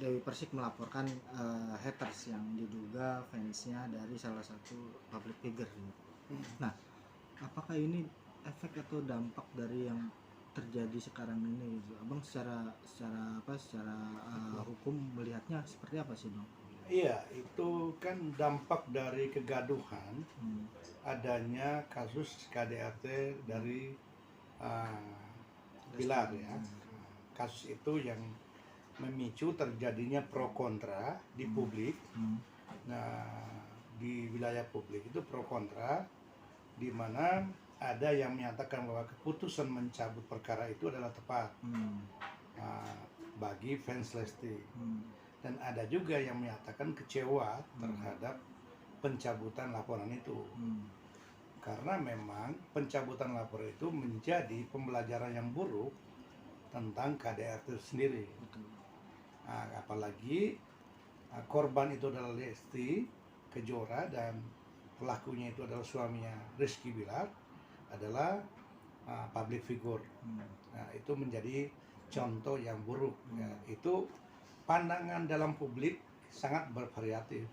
Dewi Persik melaporkan haters yang diduga fansnya dari salah satu public figure gitu. Nah, apakah ini efek atau dampak dari yang terjadi sekarang ini gitu? Abang secara hukum melihatnya seperti apa sih, Bang? Iya, itu kan dampak dari kegaduhan Hmm. adanya kasus KDRT dari uh, Bilar Lesti. ya. Kasus itu yang memicu terjadinya pro kontra di publik. Hmm. Nah, di wilayah publik itu pro kontra, di mana ada yang menyatakan bahwa keputusan mencabut perkara itu adalah tepat bagi fans Lesti. Dan ada juga yang menyatakan kecewa terhadap pencabutan laporan itu. Karena memang pencabutan laporan itu menjadi pembelajaran yang buruk tentang KDRT itu sendiri. Nah, apalagi korban itu adalah Lesti Kejora dan pelakunya itu adalah suaminya Rizky Bilar, adalah public figure. Nah, itu menjadi contoh yang buruk. Ya, itu pandangan dalam publik sangat bervariatif.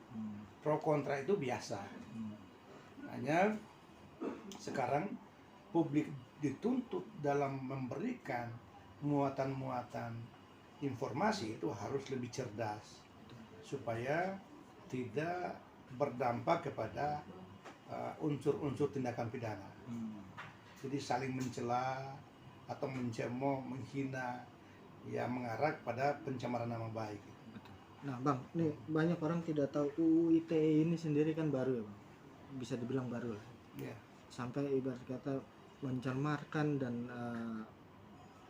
Pro kontra itu biasa. Hanya sekarang publik dituntut dalam memberikan muatan-muatan informasi itu harus lebih cerdas supaya tidak berdampak kepada unsur-unsur tindakan pidana. Jadi saling mencela atau mencemooh, menghina, ya mengarah pada pencemaran nama baik. Nah, Bang, nih banyak orang tidak tahu UU ITE ini sendiri kan baru ya, Bang. Bisa dibilang baru lah. Ya. Sampai ibarat kata mencemarkan dan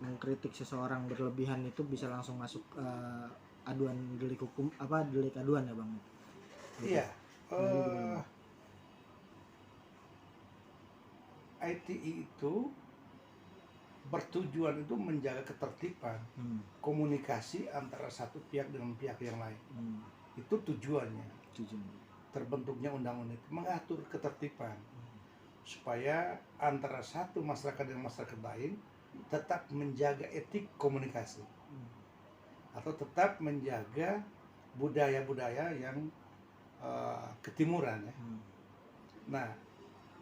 mengkritik seseorang berlebihan itu bisa langsung masuk aduan delik hukum, delik aduan ya, Bang. Iya. Nah, ITE itu bertujuan itu menjaga ketertiban, komunikasi antara satu pihak dengan pihak yang lain. Itu tujuannya. Terbentuknya undang-undang itu mengatur ketertiban supaya antara satu masyarakat dan masyarakat lain tetap menjaga etik komunikasi atau tetap menjaga budaya-budaya yang ketimuran ya. Nah,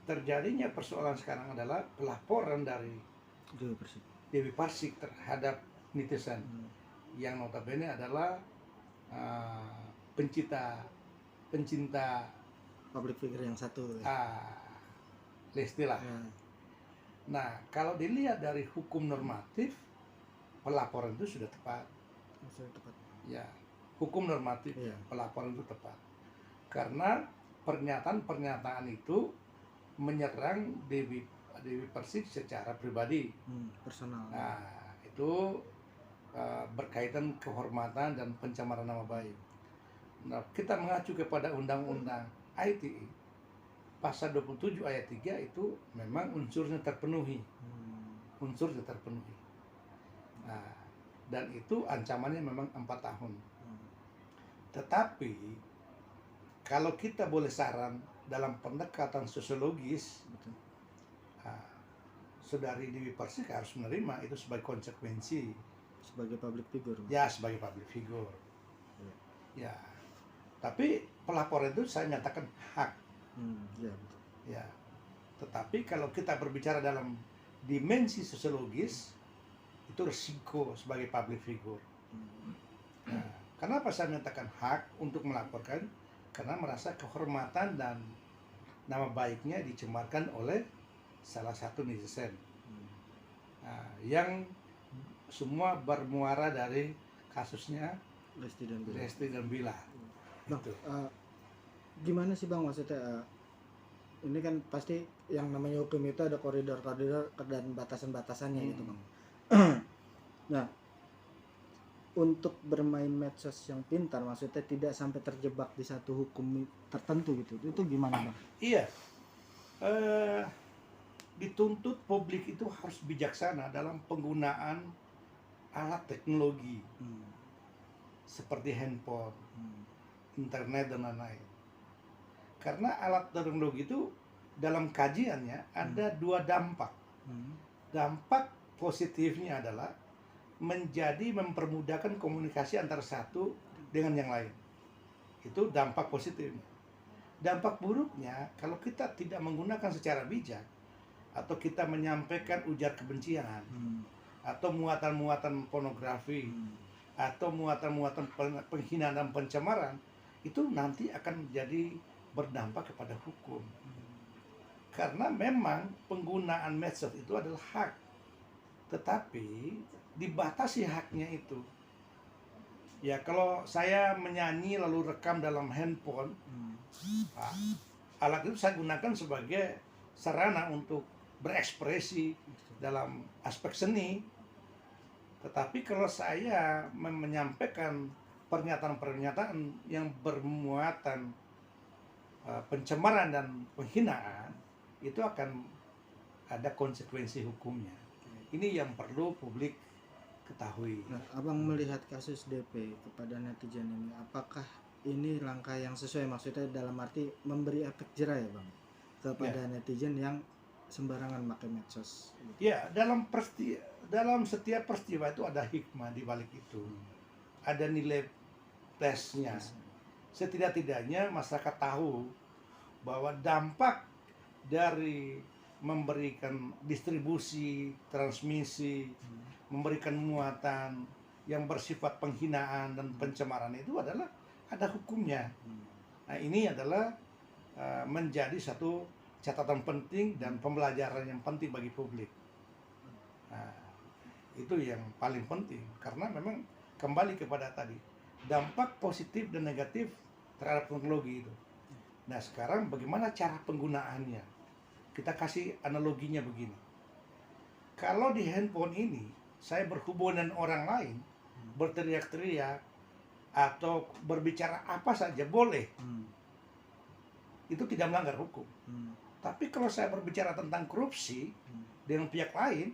terjadinya persoalan sekarang adalah pelaporan dari Dewi Persik terhadap netizen yang notabene adalah pencinta public figure yang satu Lesti lah. Nah, kalau dilihat dari hukum normatif, pelaporan itu sudah tepat. Ya, hukum normatif pelaporan itu tepat. Karena pernyataan-pernyataan itu menyerang Dewi Persik secara pribadi, personal. Nah, itu berkaitan kehormatan dan pencemaran nama baik. Nah, kita mengacu kepada Undang-Undang ITE pasal 27 ayat 3 itu memang unsurnya terpenuhi. Unsurnya terpenuhi. Nah, dan itu ancamannya memang 4 tahun. Tetapi kalau kita boleh saran dalam pendekatan sosiologis, Saudari Dewi Persik harus menerima itu sebagai konsekuensi sebagai public figure. Ya, sebagai public figure. Ya. Tapi pelapor itu saya nyatakan hak. Ya, betul. Ya. Tetapi kalau kita berbicara dalam dimensi sosiologis, itu risiko sebagai public figure. Nah, kenapa saya menyatakan hak untuk melaporkan? Karena merasa kehormatan dan nama baiknya dicemarkan oleh salah satu netizen. Nah, yang semua bermuara dari kasusnya Lesti dan Bilar. Bang, gimana sih Bang maksudnya? Ini kan pasti yang namanya hukum itu ada koridor-koridor dan batasan-batasannya gitu Bang. Nah, untuk bermain medsos yang pintar, maksudnya tidak sampai terjebak di satu hukum tertentu gitu, itu gimana Bang? Iya, dituntut publik itu harus bijaksana dalam penggunaan alat teknologi seperti handphone, internet dan lain-lain. Karena alat teknologi itu dalam kajiannya ada dua dampak. Dampak positifnya adalah menjadi mempermudahkan komunikasi antara satu dengan yang lain. Itu dampak positifnya. Dampak buruknya, kalau kita tidak menggunakan secara bijak, atau kita menyampaikan ujar kebencian, atau muatan-muatan pornografi, atau muatan-muatan penghinaan dan pencemaran, itu nanti akan menjadi berdampak kepada hukum. Karena memang penggunaan medsos itu adalah hak, tetapi dibatasi haknya itu. Ya, kalau saya menyanyi lalu rekam dalam handphone, alat itu saya gunakan sebagai sarana untuk berekspresi dalam aspek seni. Tetapi kalau saya menyampaikan pernyataan-pernyataan yang bermuatan pencemaran dan penghinaan, itu akan ada konsekuensi hukumnya. Ini yang perlu publik ketahui. Nah, abang melihat kasus DP kepada netizen ini, apakah ini langkah yang sesuai, maksudnya dalam arti memberi efek jerah ya bang kepada netizen yang sembarangan pakai medsos? Ya, dalam setiap peristiwa itu ada hikmah di balik itu, ada nilai plusnya. Setidak-tidaknya masyarakat tahu bahwa dampak dari memberikan distribusi, transmisi, memberikan muatan yang bersifat penghinaan dan pencemaran itu adalah ada hukumnya. Nah, ini adalah menjadi satu catatan penting dan pembelajaran yang penting bagi publik. Nah, itu yang paling penting, karena memang kembali kepada tadi, dampak positif dan negatif terhadap teknologi itu. Nah, sekarang bagaimana cara penggunaannya? Kita kasih analoginya begini. Kalau di handphone ini saya berhubungan dengan orang lain, berteriak-teriak atau berbicara apa saja boleh, itu tidak melanggar hukum. Tapi kalau saya berbicara tentang korupsi dengan pihak lain,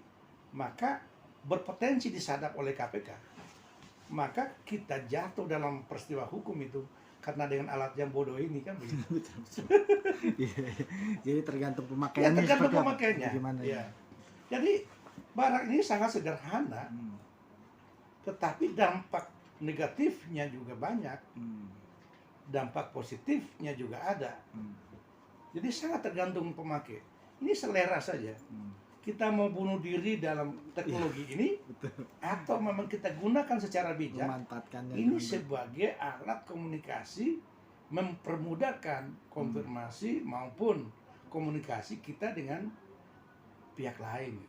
maka berpotensi disadap oleh KPK. Maka kita jatuh dalam peristiwa hukum itu karena dengan alat yang bodoh ini kan begitu. Jadi tergantung Ya, pemakaiannya. tergantung seperti apa? pemakaiannya. Gimana Ya. Jadi barang ini sangat sederhana, tetapi dampak negatifnya juga banyak, dampak positifnya juga ada. Jadi sangat tergantung pemakai. Ini selera saja. Kita mau bunuh diri dalam teknologi ini, atau memang kita gunakan secara bijak, Memanfaatkannya ini dengan sebagai alat komunikasi, mempermudahkan konfirmasi maupun komunikasi kita dengan pihak lain.